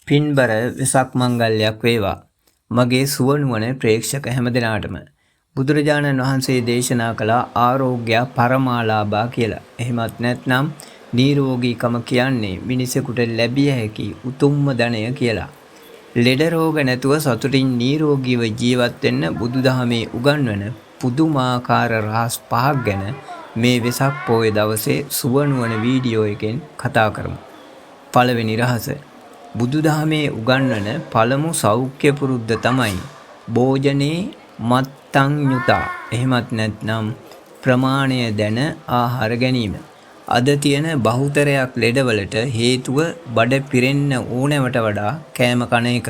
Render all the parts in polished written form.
පින්බර වෙසක් මංගල්‍යයක් වේවා. මගේ සුවනුවන ප්‍රේක්ෂක හැමදෙනාටම බුදුරජාණන් වහන්සේ දේශනා කළ ආරෝග්‍ය පරමාලාභා කියලා. එහෙමත් නැත්නම් නිරෝගීකම කියන්නේ මිනිසෙකුට ලැබිය හැකි උතුම්ම ධනය කියලා. ලෙඩ රෝග නැතුව සතුටින් නිරෝගීව ජීවත් වෙන්න බුදුදහමේ උගන්වන පුදුමාකාර රහස් 5ක් ගැන මේ වෙසක් පොහොය දවසේ සුවනුවන වීඩියෝ එකෙන් කතා කරමු. පළවෙනි රහස. බුදුදහමේ උගන්වන පළමු සෞඛ්‍ය පුරුද්ද තමයි භෝජනේ මත්තඤ්ඤුතා. එහෙමත් නැත්නම් ප්‍රමාණය දැන ආහාර ගැනීම. අද තියෙන බහුතරයක් ලෙඩවලට හේතුව බඩ පිරෙන්න ඕනෑවට වඩා කෑම කන එක.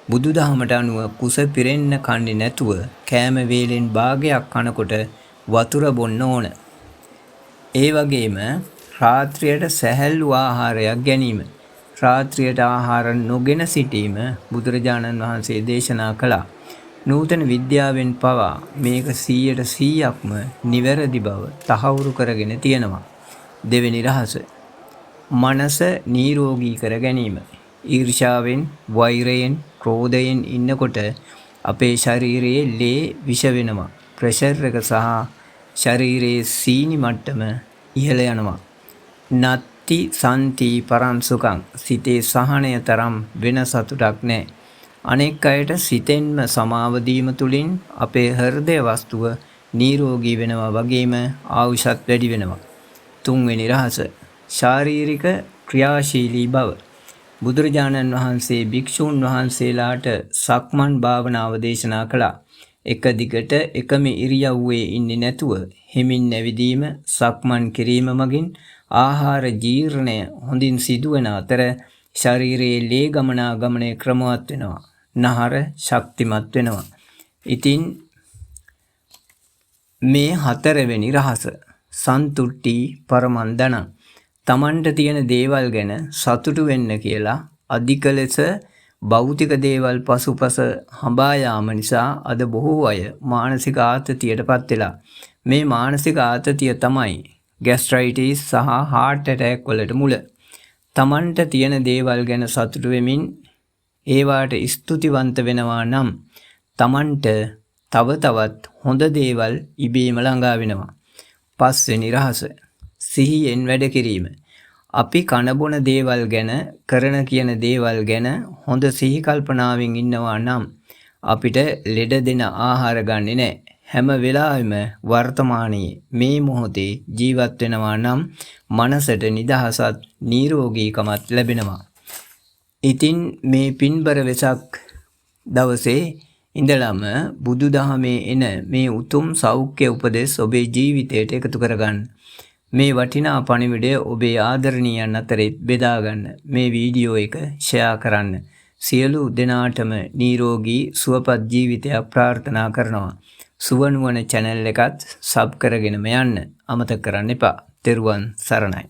බුදුදහමට අනුව කුස පිරෙන්න කන්නේ නැතුව කෑම වේලෙන් භාගයක් කනකොට වතුර බොන්න ඕන. ඒ වගේම රාත්‍රියට සැහැල්ලු ආහාරයක් ගැනීම. රාත්‍රියට ආහාර නොගෙන සිටීම බුදුරජාණන් වහන්සේ දේශනා කළා. නූතන විද්‍යාවෙන් පවා මේක 100%ක්ම නිවැරදි බව තහවුරු කරගෙන තියෙනවා. දෙවෙනි රහස. මනස නිරෝගී කර ගැනීම. ඊර්ෂාවෙන්, වෛරයෙන්, ක්‍රෝධයෙන් ඉන්නකොට අපේ ශරීරයේ ලේ විෂ වෙනවා. ප්‍රෙෂර් එක සහ ශරීරයේ සීනි මට්ටම ඉහළ යනවා. නත්ති සන්ති පරං සුඛං. සිතේ සහනය තරම් වෙන සතුටක් නැහැ. අනෙක් අයට සිතෙන්ම සමාව දීම තුලින් අපේ හෘදය වස්තුව නිරෝගී වෙනවා වගේම ආයුෂත් වැඩි වෙනවා. තුන්වෙනි රහස. ශාරීරික ක්‍රියාශීලී බව. බුදුරජාණන් වහන්සේ භික්ෂූන් වහන්සේලාට සක්මන් භාවනාව දේශනා කළා. එක දිගට එකම ඉරියව්වේ ඉන්නේ නැතුව හිමින් නැවිදීම, සක්මන් කිරීම මගින් ආහාර ජීර්ණය හොඳින් සිදුවන අතර ශරීරයේ ලේ ගමනාගමනය ක්‍රමවත් වෙනවා. නහර ශක්තිමත් වෙනවා. ඉතින් මේ හතරවෙනි රහස. සන්තුට්ටි පරමන්දන. තමන්ට තියෙන දේවල් ගැන සතුටු වෙන්න කියලා අධික ලෙස භෞතික දේවල් පසුපස හඹා යාම නිසා අද බොහෝ අය මානසික ආතතියටපත් වෙලා. මේ මානසික ආතතිය තමයි ગેස්ට්‍රයිටිස් සහ heart attack වලට මුල. තමන්ට තියෙන දේවල් ගැන සතුටු වෙමින් ඒවාට ස්තුතිවන්ත වෙනවා නම් තමන්ට තව තවත් හොඳ දේවල් ඉබේම ළඟා වෙනවා. පස්වෙනි රහස. සිහියෙන් වැඩ කිරීම. අපි කනබොන දේවල් ගැන, කරන කියන දේවල් ගැන හොඳ සිහි කල්පනාවෙන් ඉන්නවා නම් අපිට ලෙඩ දෙන ආහාර ගන්නෙ නැහැ. හැම වෙලාවෙම වර්තමානයේ මේ මොහොතේ ජීවත් වෙනවා නම් මනසට නිදහසත් නිරෝගීකමත් ලැබෙනවා. ඉතින් මේ පින්බර වෙසක් දවසේ ඉඳලම බුදුදහමේ එන මේ උතුම් සෞඛ්‍ය උපදෙස් ඔබේ ජීවිතයට එකතු කරගන්න. මේ වටිනා පණිවිඩය ඔබේ ආදරණීයන් අතරේ බෙදා ගන්න. මේ වීඩියෝ එක ෂෙයා කරන්න. සියලු දෙනාටම නිරෝගී සුවපත් ජීවිතයක් ප්‍රාර්ථනා කරනවා. සුවනුවන channel එකත් සබ් කරගෙනම යන්න අමතක කරන්න එපා. තෙරුවන් සරණයි.